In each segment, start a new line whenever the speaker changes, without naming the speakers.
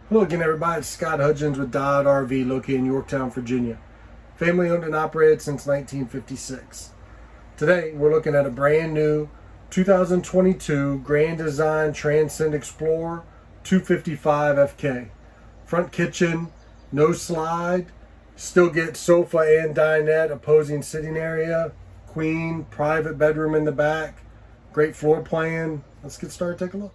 Hello again, everybody. It's Scott Hudgins with Dodd RV, located in Yorktown, Virginia. Family owned and operated since 1956. Today, we're looking at a brand new 2022 Grand Design TRANSCEND XPLOR 255FK. Front kitchen, no slide, still get sofa and dinette, opposing sitting area, queen, private bedroom in the back, great floor plan. Let's get started, take a look.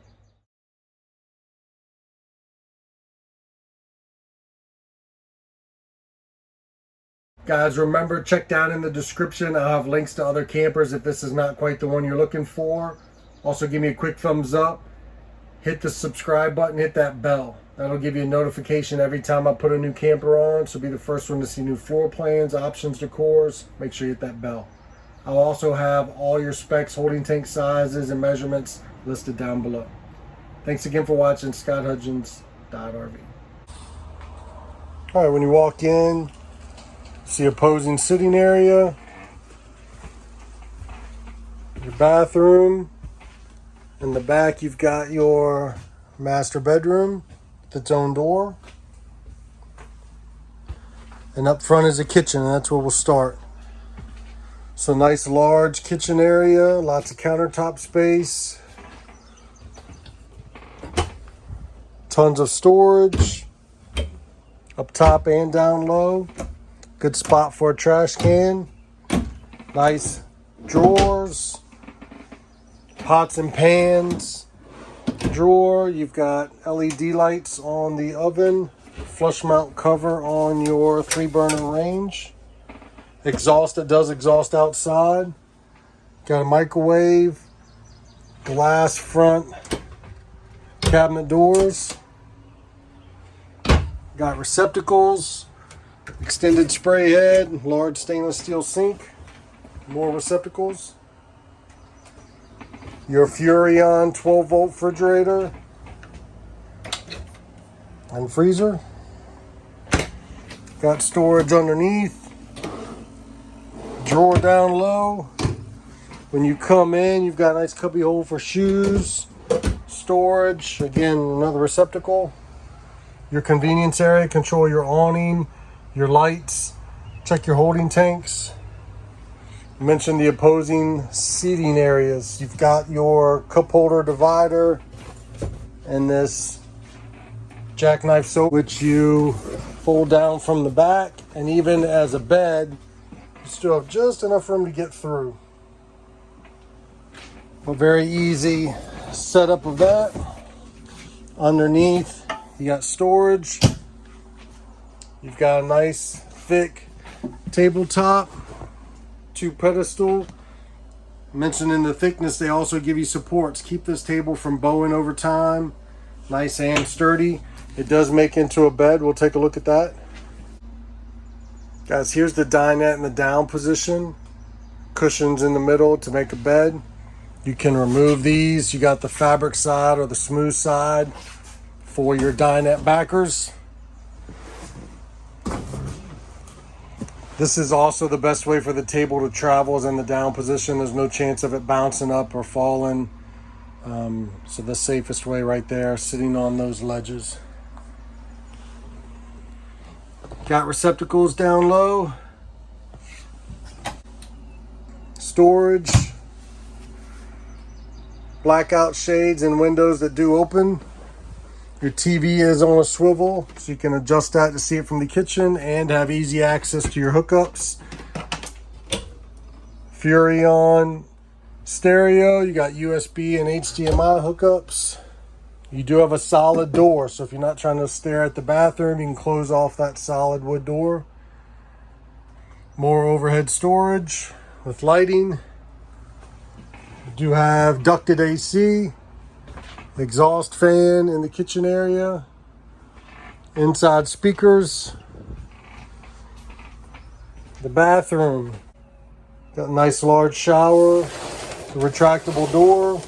Guys, remember, check down in the description. I'll have links to other campers if this is not quite the one you're looking for. Also, give me a quick thumbs up. Hit the subscribe button, hit that bell. That'll give you a notification every time I put a new camper on. So be the first one to see new floor plans, options, decors. Make sure you hit that bell. I'll also have all your specs, holding tank sizes, and measurements listed down below. Thanks again for watching. Scott Hudgins, RV. All right, when you walk in, see opposing sitting area, your bathroom. In the back, you've got your master bedroom with its own door. And up front is a kitchen, and that's where we'll start. So nice large kitchen area, lots of countertop space, tons of storage, up top and down low. Good spot for a trash can. Nice drawers, pots and pans drawer. You've got LED lights on the oven, flush mount cover on your 3-burner range. Exhaust that does exhaust outside. Got a microwave, glass front cabinet doors. Got receptacles. Extended spray head, large stainless steel sink, more receptacles. Your Furrion 12-volt refrigerator and freezer. Got storage underneath. Drawer down low. When you come in, you've got a nice cubby hole for shoes. Storage, again, another receptacle. Your convenience area, control your awning, your lights, check your holding tanks. Mention the opposing seating areas. You've got your cup holder divider and this jackknife sofa, which you fold down from the back, and even as a bed, you still have just enough room to get through. A very easy setup of that. Underneath, you got storage. You've got a nice thick tabletop, 2 pedestal. Mentioning the thickness, they also give you supports. Keep this table from bowing over time. Nice and sturdy. It does make into a bed. We'll take a look at that. Guys, here's the dinette in the down position. Cushions in the middle to make a bed. You can remove these. You got the fabric side or the smooth side for your dinette backers. This is also the best way for the table to travel, is in the down position. There's no chance of it bouncing up or falling. So the safest way right there, sitting on those ledges. Got receptacles down low. Storage. Blackout shades and windows that do open. Your TV is on a swivel, so you can adjust that to see it from the kitchen and have easy access to your hookups. Furrion stereo, you got USB and HDMI hookups. You do have a solid door, so if you're not trying to stare at the bathroom, you can close off that solid wood door. More overhead storage with lighting. You do have ducted AC. Exhaust fan in the kitchen area. Inside speakers. The bathroom. Got a nice large shower. A retractable door.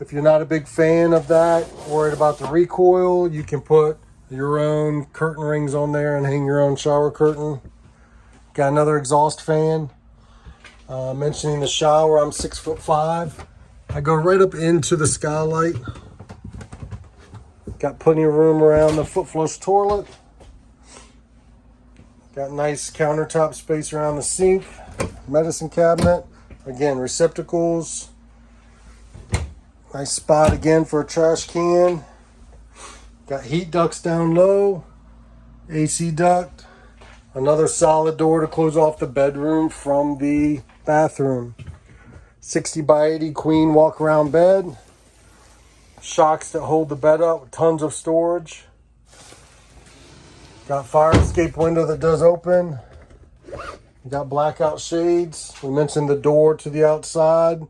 If you're not a big fan of that, worried about the recoil, you can put your own curtain rings on there and hang your own shower curtain. Got another exhaust fan. Mentioning the shower, I'm 6'5". I go right up into the skylight. Got plenty of room around the foot flush toilet. Got nice countertop space around the sink, medicine cabinet. Again, receptacles. Nice spot again for a trash can. Got heat ducts down low, AC duct. Another solid door to close off the bedroom from the bathroom. 60 by 80 queen walk around bed. Shocks that hold the bed up with tons of storage. Got fire escape window that does open. Got blackout shades. We mentioned the door to the outside.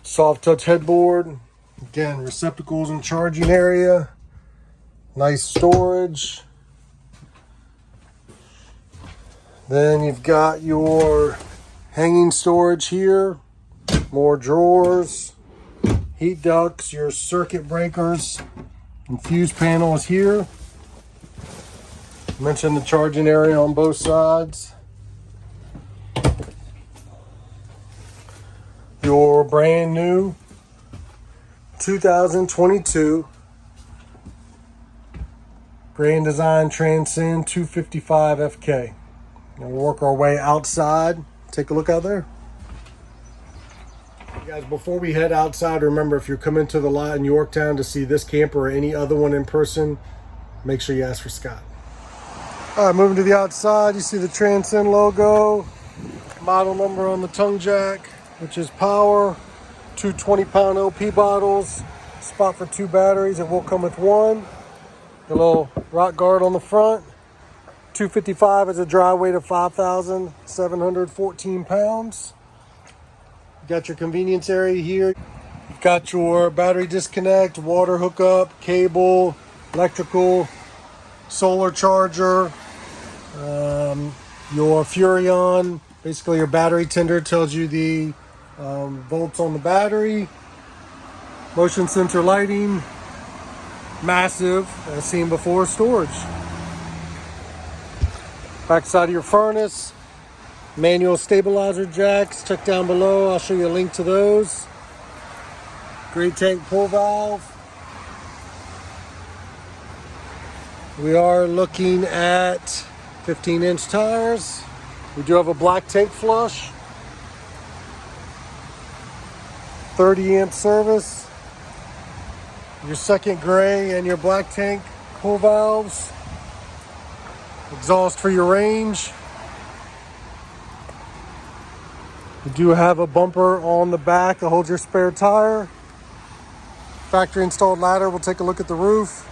Soft touch headboard. Again, receptacles and charging area. Nice storage. Then you've got your hanging storage here. More drawers. Heat ducts, your circuit breakers, and fuse panel is here. Mentioned the charging area on both sides. Your brand new 2022 Grand Design Transcend 255FK. Now we'll work our way outside. Take a look out there. Guys, before we head outside, remember, if you're coming to the lot in Yorktown to see this camper or any other one in person, make sure you ask for Scott. All right, moving to the outside, you see the Transcend logo, model number on the tongue jack, which is power, two 20-pound LP bottles, spot for 2 batteries. It will come with one. The little rock guard on the front. 255 is a dry weight of 5,714 pounds. You got your convenience area here. You've got your battery disconnect, water hookup, cable, electrical, solar charger, your Furrion, basically your battery tender tells you the volts on the battery, motion sensor lighting, massive, as seen before, storage. Backside of your furnace, manual stabilizer jacks, check down below, I'll show you a link to those. Great tank pull valve. We are looking at 15-inch tires. We do have a black tank flush. 30-amp service. Your second gray and your black tank pull valves. Exhaust for your range. We do have a bumper on the back that holds your spare tire. Factory installed ladder. We'll take a look at the roof.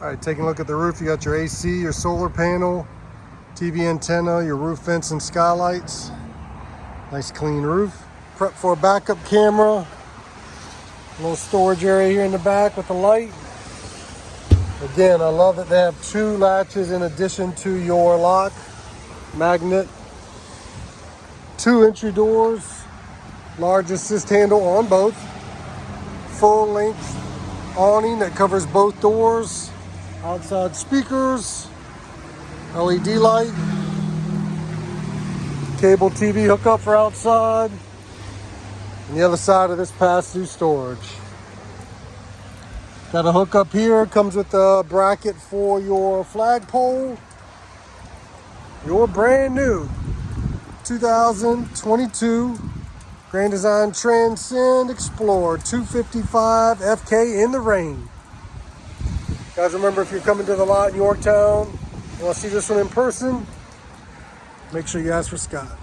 All right, taking a look at the roof, you got your AC, your solar panel, TV antenna, your roof vents and skylights. Nice clean roof. Prep for a backup camera. A little storage area here in the back with a light. Again, I love that they have 2 latches in addition to your lock magnet. 2 entry doors, large assist handle on both. Full length awning that covers both doors. Outside speakers, LED light, cable TV hookup for outside, and the other side of this pass-through storage. Got a hookup here, comes with a bracket for your flagpole. Your brand new 2022 Grand Design Transcend XPLOR 255FK in the rain. Guys, remember, if you're coming to the lot in Yorktown, you want to see this one in person, make sure you ask for Scott.